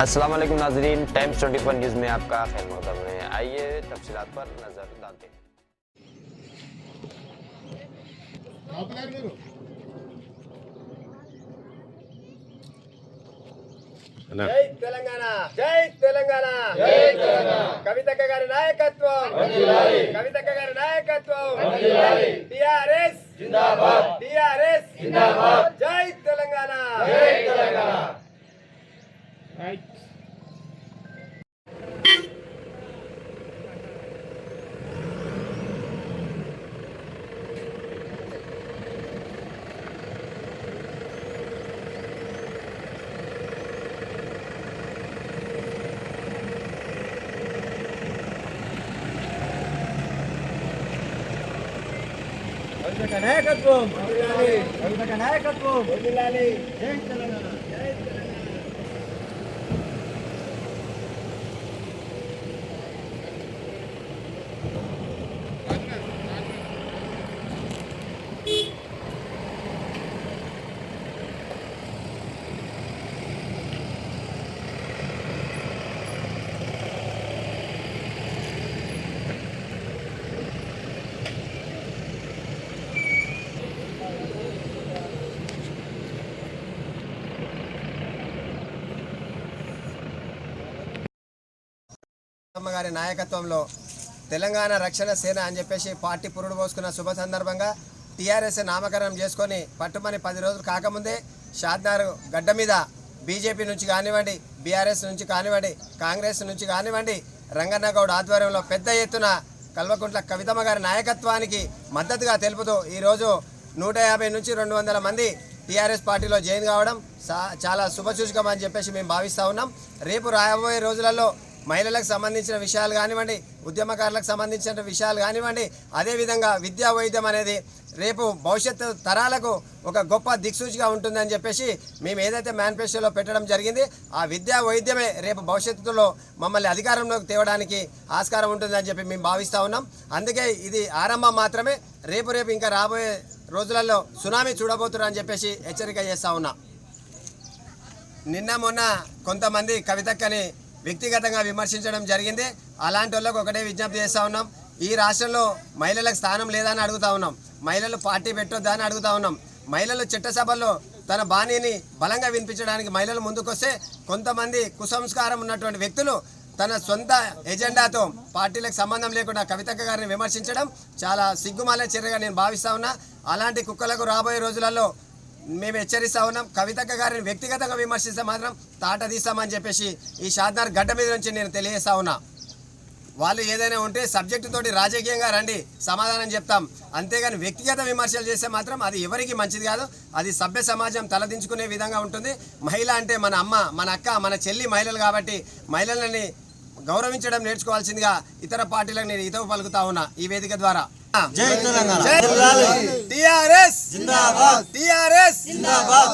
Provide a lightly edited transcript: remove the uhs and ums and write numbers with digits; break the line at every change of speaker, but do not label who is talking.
अस्सलाम वालेकुम नाज़रीन, टाइम्स 24 न्यूज़ में आपका खैर मक़दम है। आइए तफसीलात पर नज़र डालते हैं।
జై తెలంగాణ జై తెలంగాణ జై తెలంగాణ కవితక్క గారి నాయకత్వం వందనాలి కవితక్క గారి నాయకత్వం వందనాలి టిఆర్ఎస్ జిందాబాద్ టిఆర్ఎస్ జిందాబాద్ జై తెలంగాణ జై తెలంగాణ రైట్ నాయకత్వం నాయకత్వం జై తెలంగాణ జై గారి నాయకత్వంలో తెలంగాణ రక్షణ సేన అని చెప్పేసి పార్టీ పురుడు పోసుకున్న శుభ సందర్భంగా టీఆర్ఎస్ నామకరణం చేసుకొని పట్టుమని 10 రోజులు కాకముందే షాద్నగర్ గడ్డ మీద బీజేపీ నుంచి కానివ్వండి, బీఆర్ఎస్ నుంచి కానివ్వండి, కాంగ్రెస్ నుంచి కానివ్వండి, రంగన్నగౌడ్ ఆధ్వర్యంలో పెద్ద ఎత్తున కల్వకుంట్ల కవితమ్మ గారి నాయకత్వానికి మద్దతుగా తెలుపుతూ ఈరోజు 150 నుంచి 200 మంది టీఆర్ఎస్ పార్టీలో జాయిన్ కావడం చాలా శుభసూచకం అని చెప్పేసి మేము భావిస్తూ ఉన్నాం. రేపు రాబోయే రోజులలో మహిళలకు సంబంధించిన విషయాలు కానివ్వండి, ఉద్యమకారులకు సంబంధించిన విషయాలు కానివ్వండి, అదేవిధంగా విద్యా వైద్యం అనేది రేపు భవిష్యత్తు తరాలకు ఒక గొప్ప దిక్సూచిగా ఉంటుందని చెప్పేసి మేము ఏదైతే మేనిఫెస్టోలో పెట్టడం జరిగింది ఆ విద్యా వైద్యమే రేపు భవిష్యత్తులో మమ్మల్ని అధికారంలోకి తేవడానికి ఆస్కారం ఉంటుందని చెప్పి మేము భావిస్తూ ఉన్నాం. అందుకే ఇది ఆరంభం మాత్రమే. రేపు ఇంకా రాబోయే రోజులలో సునామీ చూడబోతున్నారని చెప్పేసి హెచ్చరిక చేస్తూ ఉన్నా. నిన్న మొన్న కొంతమంది కవితక్కని వ్యక్తిగతంగా విమర్శించడం జరిగింది. అలాంటి వాళ్ళకు ఒకటే విజ్ఞప్తి చేస్తూ ఉన్నాం. ఈ రాష్ట్రంలో మహిళలకు స్థానం లేదా అని అడుగుతూ ఉన్నాం. మహిళలు పార్టీ పెట్టొద్దా అని అడుగుతూ ఉన్నాం. మహిళలు చట్టసభల్లో తన బాణీని బలంగా వినిపించడానికి మహిళలు ముందుకొస్తే కొంతమంది కుసంస్కారం ఉన్నటువంటి వ్యక్తులు తన సొంత ఎజెండాతో పార్టీలకు సంబంధం లేకుండా కవితక్క గారిని విమర్శించడం చాలా సిగ్గుమాలే చర్యగా నేను భావిస్తూ ఉన్నా. అలాంటి కుక్కలకు రాబోయే రోజులలో మేము హెచ్చరిస్తూ ఉన్నాం. కవితక్క గారిని వ్యక్తిగతంగా విమర్శిస్తే మాత్రం తాట తీస్తామని చెప్పేసి ఈ షాద్నగర్ గడ్డ మీద నుంచి నేను తెలియజేస్తా ఉన్నా. వాళ్ళు ఏదైనా ఉంటే సబ్జెక్టు తోటి రాజకీయంగా రండి, సమాధానం చెప్తాం. అంతేగాని వ్యక్తిగత విమర్శలు చేస్తే మాత్రం అది ఎవరికి మంచిది కాదు. అది సభ్య సమాజం తలదించుకునే విధంగా ఉంటుంది. మహిళ అంటే మన అమ్మ, మన అక్క, మన చెల్లి మహిళలు కాబట్టి మహిళలని గౌరవించడం నేర్చుకోవాల్సిందిగా ఇతర పార్టీలకు నేను హితవు పలుకుతా ఉన్నా ఈ వేదిక ద్వారా.
జై తెలంగాణ
టిఆర్ఎస్ జిందాబాద్ టిఆర్ఎస్ జిందాబాద్.